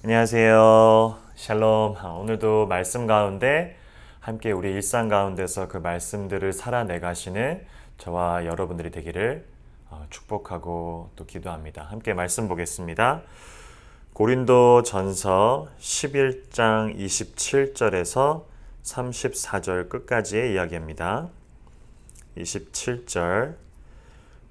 안녕하세요. 샬롬. 오늘도 말씀 가운데 함께 우리 일상 가운데서 그 말씀들을 살아내 가시는 저와 여러분들이 되기를 축복하고 또 기도합니다. 함께 말씀 보겠습니다. 고린도 전서 11장 27절에서 34절 끝까지의 이야기입니다. 27절.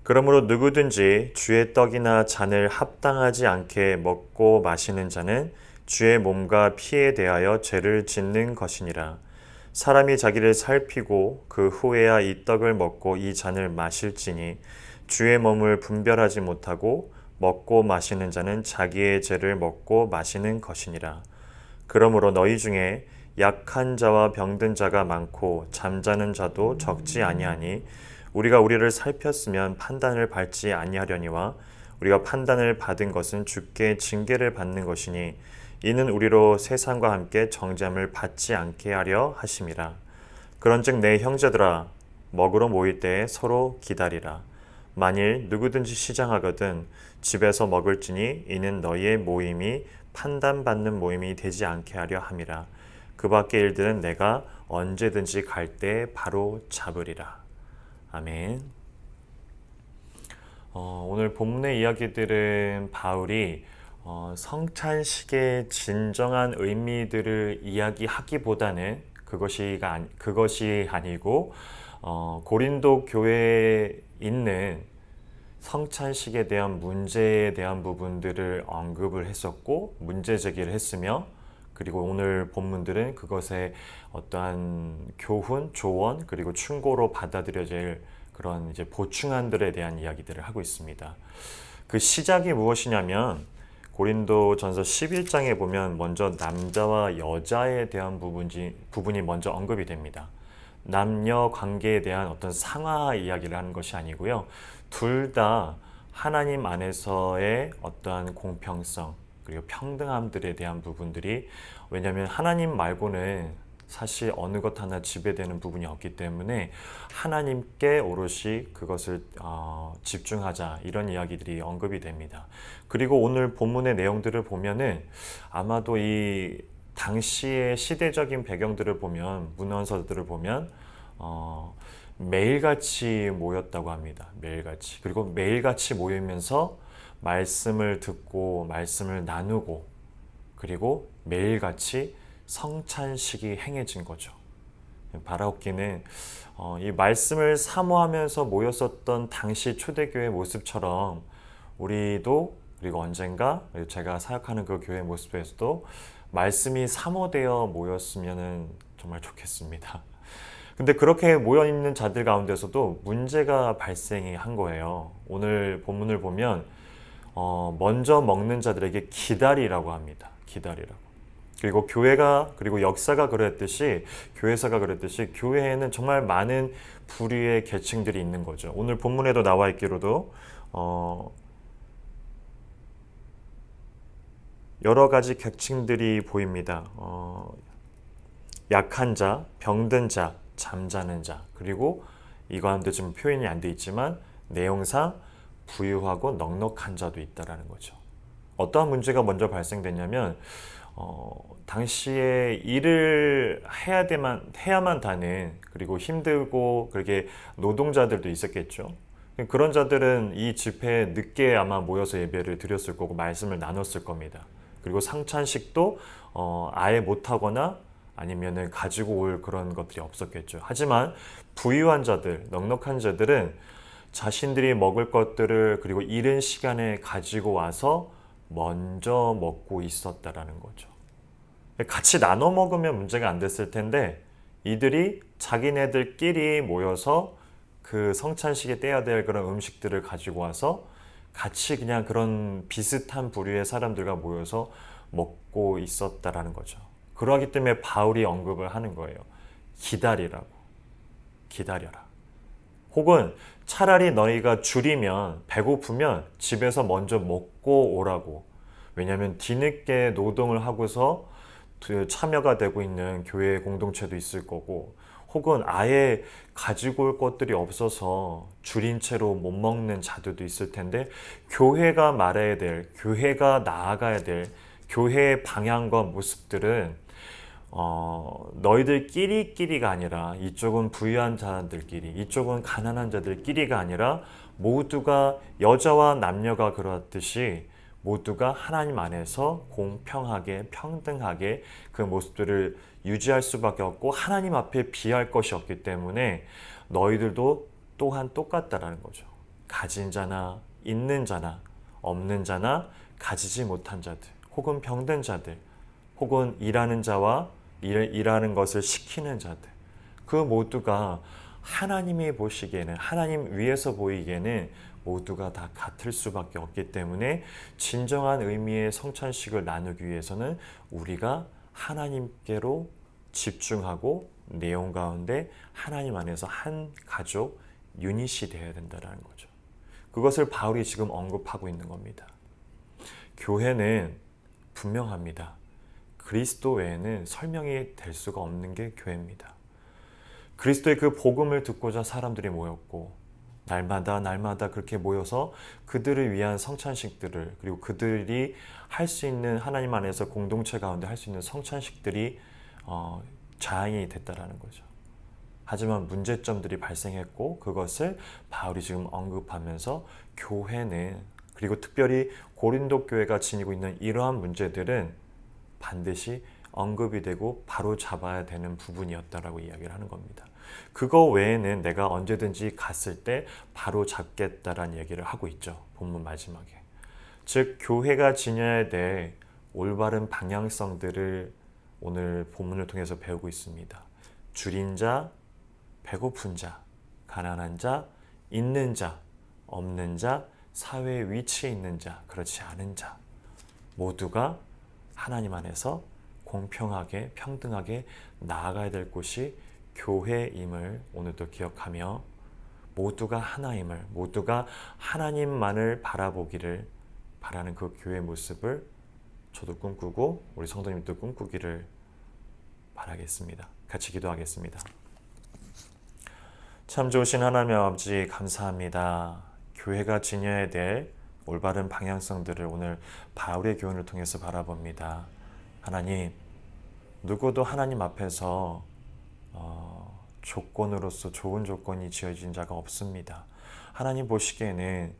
그러므로 누구든지 주의 떡이나 잔을 합당하지 않게 먹고 마시는 자는 주의 몸과 피에 대하여 죄를 짓는 것이니라. 사람이 자기를 살피고 그 후에야 이 떡을 먹고 이 잔을 마실지니 주의 몸을 분별하지 못하고 먹고 마시는 자는 자기의 죄를 먹고 마시는 것이니라. 그러므로 너희 중에 약한 자와 병든 자가 많고 잠자는 자도 적지 아니하니 우리가 우리를 살폈으면 판단을 받지 아니하려니와 우리가 판단을 받은 것은 주께 징계를 받는 것이니 이는 우리로 세상과 함께 정죄함을 받지 않게 하려 하심이라. 그런즉 내 형제들아 먹으러 모일 때에 서로 기다리라. 만일 누구든지 시장하거든 집에서 먹을지니 이는 너희의 모임이 판단받는 모임이 되지 않게 하려 함이라. 그 밖의 일들은 내가 언제든지 갈 때 바로 잡으리라. 아멘. 오늘 본문의 이야기들은 바울이 성찬식의 진정한 의미들을 이야기하기보다는 그것이 아니고 고린도 교회에 있는 성찬식에 대한 문제에 대한 부분들을 언급을 했었고 문제 제기를 했으며 그리고 오늘 본문들은 그것의 어떠한 교훈, 조언, 그리고 충고로 받아들여질 그런 이제 보충안들에 대한 이야기들을 하고 있습니다. 그 시작이 무엇이냐면 고린도전서 11장에 보면 먼저 남자와 여자에 대한 부분이 먼저 언급이 됩니다. 남녀 관계에 대한 어떤 상하 이야기를 하는 것이 아니고요. 둘 다 하나님 안에서의 어떠한 공평성, 그리고 평등함들에 대한 부분들이 왜냐하면 하나님 말고는 사실 어느 것 하나 지배되는 부분이 없기 때문에 하나님께 오롯이 그것을 집중하자 이런 이야기들이 언급이 됩니다. 그리고 오늘 본문의 내용들을 보면은 아마도 이 당시의 시대적인 배경들을 보면 문헌서들을 보면 매일같이 모였다고 합니다. 매일같이. 그리고 매일같이 모이면서 말씀을 듣고 말씀을 나누고 그리고 매일같이 성찬식이 행해진 거죠. 바라옵기는 이 말씀을 사모하면서 모였었던 당시 초대교회 모습처럼 우리도 그리고 언젠가 제가 사역하는 그 교회 모습에서도 말씀이 사모되어 모였으면 정말 좋겠습니다. 근데 그렇게 모여있는 자들 가운데서도 문제가 발생한 거예요. 오늘 본문을 보면 먼저 먹는 자들에게 기다리라고 합니다. 기다리라고. 그리고 그리고 역사가 그랬듯이, 교회사가 그랬듯이, 교회에는 정말 많은 부류의 계층들이 있는 거죠. 오늘 본문에도 나와 있기로도, 여러 가지 계층들이 보입니다. 약한 자, 병든 자, 잠자는 자, 그리고 이 가운데 지금 표현이 안 돼 있지만, 내용상 부유하고 넉넉한 자도 있다라는 거죠. 어떠한 문제가 먼저 발생됐냐면 당시에 일을 해야만 다는 그리고 힘들고 그렇게 노동자들도 있었겠죠. 그런 자들은 이 집회에 늦게 아마 모여서 예배를 드렸을 거고 말씀을 나눴을 겁니다. 그리고 상찬식도 아예 못하거나 아니면은 가지고 올 그런 것들이 없었겠죠. 하지만 부유한 자들, 넉넉한 자들은 자신들이 먹을 것들을 그리고 이른 시간에 가지고 와서 먼저 먹고 있었다라는 거죠. 같이 나눠 먹으면 문제가 안 됐을 텐데 이들이 자기네들끼리 모여서 그 성찬식에 떼야 될 그런 음식들을 가지고 와서 같이 그냥 그런 비슷한 부류의 사람들과 모여서 먹고 있었다라는 거죠. 그러하기 때문에 바울이 언급을 하는 거예요. 기다리라고. 기다려라. 혹은 차라리 너희가 줄이면 배고프면 집에서 먼저 먹고 오라고. 왜냐하면 뒤늦게 노동을 하고서 참여가 되고 있는 교회 공동체도 있을 거고 혹은 아예 가지고 올 것들이 없어서 줄인 채로 못 먹는 자들도 있을 텐데 교회가 말해야 될, 교회가 나아가야 될, 교회의 방향과 모습들은 너희들끼리끼리가 아니라 이쪽은 부유한 자들끼리, 이쪽은 가난한 자들끼리가 아니라 모두가 여자와 남녀가 그렇듯이 모두가 하나님 안에서 공평하게 평등하게 그 모습들을 유지할 수밖에 없고 하나님 앞에 비할 것이 없기 때문에 너희들도 또한 똑같다라는 거죠. 가진 자나 있는 자나 없는 자나 가지지 못한 자들 혹은 병든 자들 혹은 일하는 자와 일하는 것을 시키는 자들 그 모두가 하나님이 보시기에는 하나님 위에서 보이기에는 모두가 다 같을 수밖에 없기 때문에 진정한 의미의 성찬식을 나누기 위해서는 우리가 하나님께로 집중하고 내용 가운데 하나님 안에서 한 가족 유닛이 되어야 된다는 거죠. 그것을 바울이 지금 언급하고 있는 겁니다. 교회는 분명합니다. 그리스도 외에는 설명이 될 수가 없는 게 교회입니다. 그리스도의 그 복음을 듣고자 사람들이 모였고 날마다 그렇게 모여서 그들을 위한 성찬식들을 그리고 그들이 할 수 있는 하나님 안에서 공동체 가운데 할 수 있는 성찬식들이 자양이 됐다라는 거죠. 하지만 문제점들이 발생했고 그것을 바울이 지금 언급하면서 교회는 그리고 특별히 고린도 교회가 지니고 있는 이러한 문제들은 반드시 언급이 되고 바로 잡아야 되는 부분이었다라고 이야기를 하는 겁니다. 그거 외에는 내가 언제든지 갔을 때 바로 잡겠다라는 얘기를 하고 있죠. 본문 마지막에. 즉 교회가 지녀야 될 올바른 방향성들을 오늘 본문을 통해서 배우고 있습니다. 줄인 자, 배고픈 자, 가난한 자, 있는 자, 없는 자, 사회 위치에 있는 자, 그렇지 않은 자 모두가 하나님 안에서 공평하게 평등하게 나아가야 될 곳이 교회임을 오늘도 기억하며 모두가 하나임을 모두가 하나님만을 바라보기를 바라는 그 교회 모습을 저도 꿈꾸고 우리 성도님도 꿈꾸기를 바라겠습니다. 같이 기도하겠습니다. 참 좋으신 하나님 아버지 감사합니다. 교회가 지녀야 될 올바른 방향성들을 오늘 바울의 교훈을 통해서 바라봅니다. 하나님, 누구도 하나님 앞에서 조건으로서 좋은 조건이 지어진 자가 없습니다. 하나님 보시기에는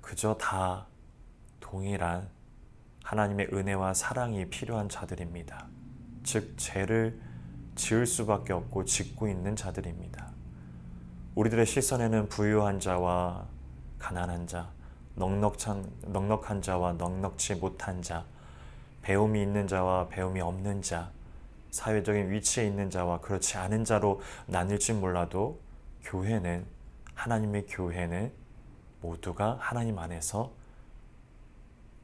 그저 다 동일한 하나님의 은혜와 사랑이 필요한 자들입니다. 즉 죄를 지을 수밖에 없고 짓고 있는 자들입니다. 우리들의 시선에는 부유한 자와 가난한 자, 넉넉한 자와 넉넉지 못한 자, 배움이 있는 자와 배움이 없는 자, 사회적인 위치에 있는 자와 그렇지 않은 자로 나뉠지 몰라도 교회는 하나님의 교회는 모두가 하나님 안에서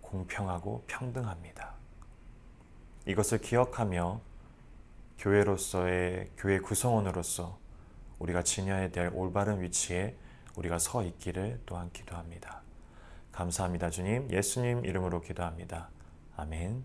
공평하고 평등합니다. 이것을 기억하며 교회로서의 교회 구성원으로서 우리가 지녀야 될 올바른 위치에 우리가 서 있기를 또한 기도합니다. 감사합니다. 주님, 예수님 이름으로 기도합니다. 아멘.